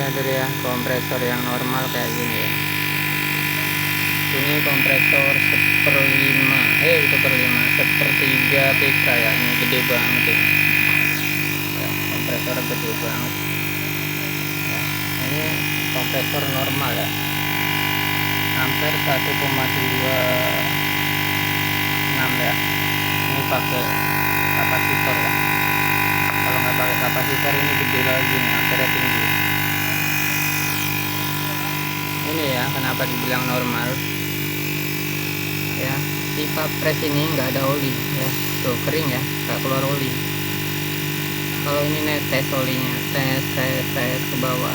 brother ya, kompresor yang normal kayak gini ya. Ini kompresor 1/5, sepertiga PK ya. Ini gede banget ini ya, kompresor gede banget ya. Ini kompresor normal ya, ampere 1,26 ya. Ini pakai kapasitor ya. Kalau nggak pakai kapasitor ini gede lagi nih, ampere tinggi. Ini ya kenapa dibilang normal ya, pipa pres ini nggak ada oli ya, tuh kering ya, nggak keluar oli. Kalau ini netes olinya, tes ke bawah,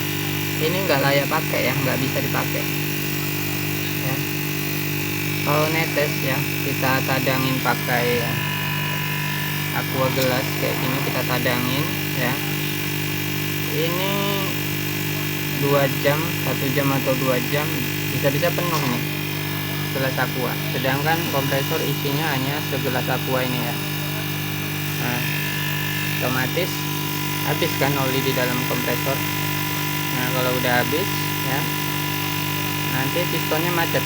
ini nggak layak pakai ya, nggak bisa dipakai ya. Kalau netes ya, kita tadangin pakai ya, aqua gelas kayak gini, kita tadangin ya. Ini 2 jam, 1 jam atau 2 jam bisa-bisa penuh nih gelas aqua, sedangkan kompresor isinya hanya segelas aqua ini ya. Nah, otomatis habis kan oli di dalam kompresor. Nah, kalau udah habis ya, nanti pistonnya macet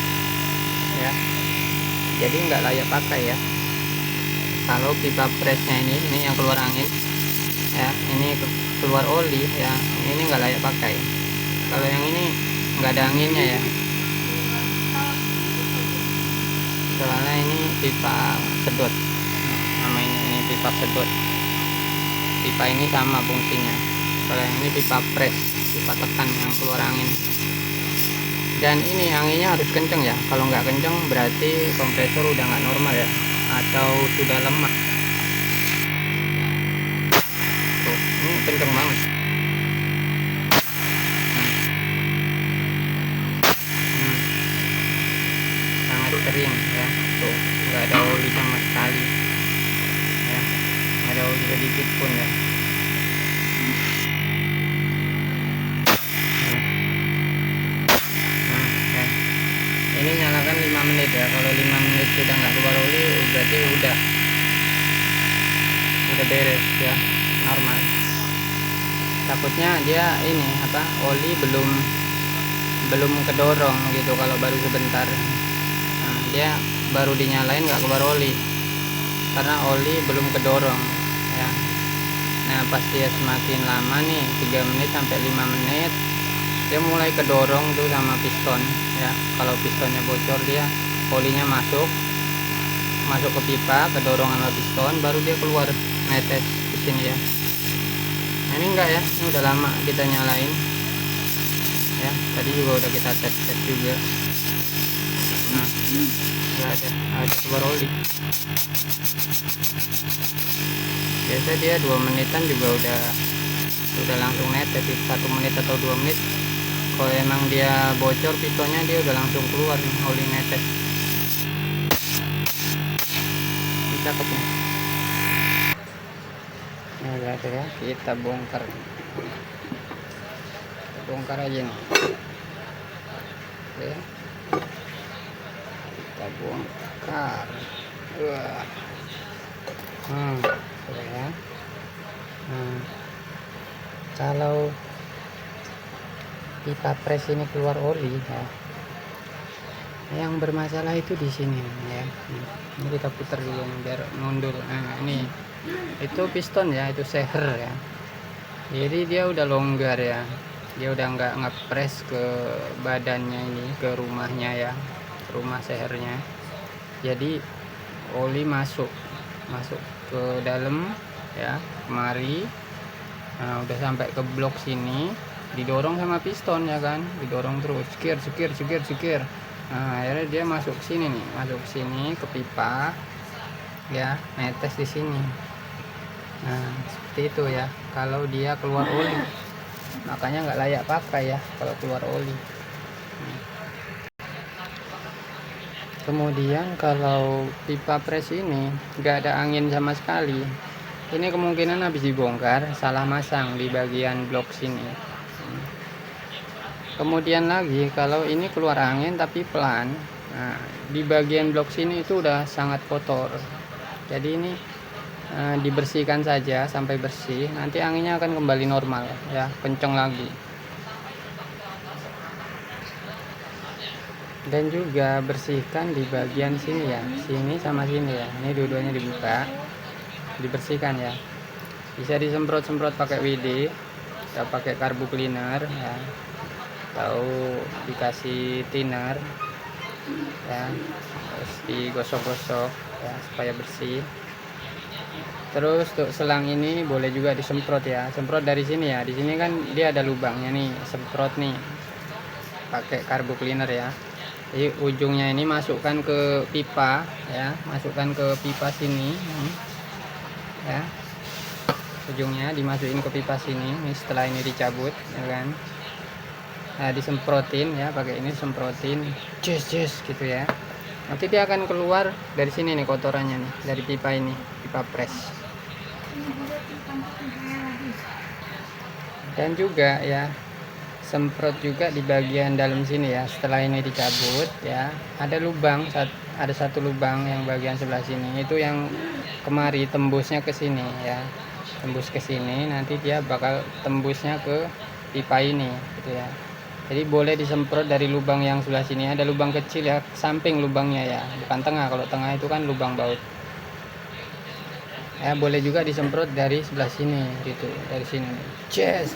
ya, jadi nggak layak pakai ya. Kalau pipa presnya ini yang keluar angin ya, ini keluar oli ya, ini nggak layak pakai. Kalau yang ini nggak ada anginnya ya, soalnya ini pipa sedot namanya, ini pipa sedot. Pipa ini sama fungsinya. Kalau yang ini pipa pres, pipa tekan yang keluar angin. Dan ini anginnya harus kenceng ya, kalau nggak kenceng berarti kompresor udah nggak normal ya, atau sudah lemah. Tuh, ini kenceng banget. Sangat kering ya, tuh nggak ada oli sama sekali ya, nggak ada oli sedikit pun ya. Ini nyalakan 5 menit ya. Kalau 5 menit sudah nggak keluar oli, berarti udah beres ya, normal. Takutnya dia ini apa, oli belum kedorong gitu kalau baru sebentar. Nah, dia baru dinyalain nggak keluar oli karena oli belum kedorong ya. Nah, pas dia semakin lama nih, 3 menit sampai 5 menit, dia mulai kedorong tuh sama piston ya. Kalau pistonnya bocor, dia olinya masuk ke pipa, kedorong sama piston, baru dia keluar netes di sini ya. Nah, ini enggak ya, ini udah lama kita nyalain ya, tadi juga udah kita tes juga. Nah, nggak ada keluar oli. Biasa dia 2 menitan juga udah langsung netes, 1 menit atau 2 menit. Kalau emang dia bocor pistonnya, dia udah langsung keluar nih oli netes. Ini cakep nih. Nah, lihat ya, kita bongkar aja nih. Oke, kita bongkar. Wah, ya. Kalau pipa pres ini keluar oli ya, yang bermasalah itu di sini ya. Ini kita putar dulu biar mundur. Nah, ini itu piston ya, itu seher ya, jadi dia udah longgar ya, dia udah nggak ngepres ke badannya ini, ke rumahnya ya, rumah sehernya. Jadi oli masuk ke dalam ya, kemari. Nah, udah sampai ke blok sini, didorong sama piston ya kan, didorong terus, cikir. Nah, akhirnya dia masuk sini nih, ke pipa ya, netes di sini. Nah, seperti itu ya, kalau dia keluar oli, makanya nggak layak pakai ya kalau keluar oli. Kemudian kalau pipa pres ini nggak ada angin sama sekali, ini kemungkinan habis dibongkar, salah masang di bagian blok sini. Kemudian lagi kalau ini keluar angin tapi pelan, nah, di bagian blok sini itu udah sangat kotor. Jadi ini dibersihkan saja sampai bersih, nanti anginnya akan kembali normal ya, kenceng lagi. Dan juga bersihkan di bagian sini ya, sini sama sini ya, ini dua-duanya dibuka, dibersihkan ya. Bisa disemprot-semprot pakai WD atau pakai karbu cleaner ya, atau dikasih thinner ya, terus digosok-gosok ya supaya bersih. Terus untuk selang ini boleh juga disemprot ya, semprot dari sini ya, di sini kan dia ada lubangnya nih, semprot nih pakai karbu cleaner ya. Jadi ujungnya ini masukkan ke pipa ya, masukkan ke pipa sini ya, ujungnya dimasukin ke pipa sini nih, setelah ini dicabut ya kan. Nah disemprotin ya, pakai ini semprotin jus gitu ya, nanti dia akan keluar dari sini nih kotorannya nih, dari pipa ini, pipa press. Dan juga ya semprot juga di bagian dalam sini ya, setelah ini dicabut ya, ada lubang, ada satu lubang yang bagian sebelah sini itu yang kemari tembusnya ke sini ya, tembus ke sini, nanti dia bakal tembusnya ke pipa ini gitu ya. Jadi boleh disemprot dari lubang yang sebelah sini, ada lubang kecil ya, samping lubangnya ya, bukan tengah. Kalau tengah itu kan lubang baut ya. Boleh juga disemprot dari sebelah sini gitu, dari sini yes,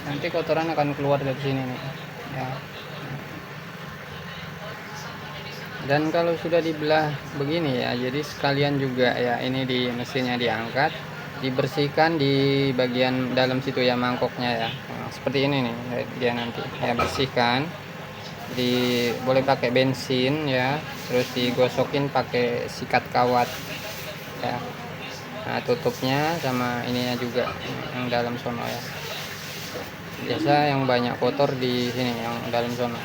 nanti kotoran akan keluar dari sini nih ya. Dan kalau sudah dibelah begini ya, jadi sekalian juga ya, ini di mesinnya diangkat, dibersihkan di bagian dalam situ ya, mangkoknya ya. Nah, seperti ini nih dia nanti ya, bersihkan, boleh pakai bensin ya, terus digosokin pakai sikat kawat ya. Nah tutupnya sama ininya juga yang dalam sono ya, biasa yang banyak kotor di sini yang dalam sono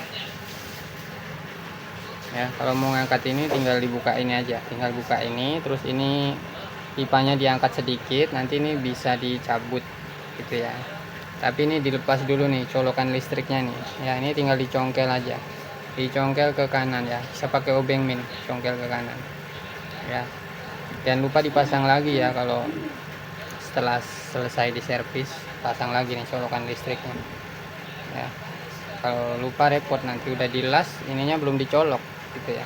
ya. Kalau mau ngangkat ini tinggal dibuka ini aja, tinggal buka ini, terus ini pipanya diangkat sedikit, nanti ini bisa dicabut gitu ya. Tapi ini dilepas dulu nih colokan listriknya nih ya, ini tinggal dicongkel aja, dicongkel ke kanan ya, bisa pakai obeng min, congkel ke kanan ya. Jangan lupa dipasang lagi ya, kalau setelah selesai diservis pasang lagi nih colokan listriknya ya. Kalau lupa repot, nanti udah dilas ininya belum dicolok gitu ya.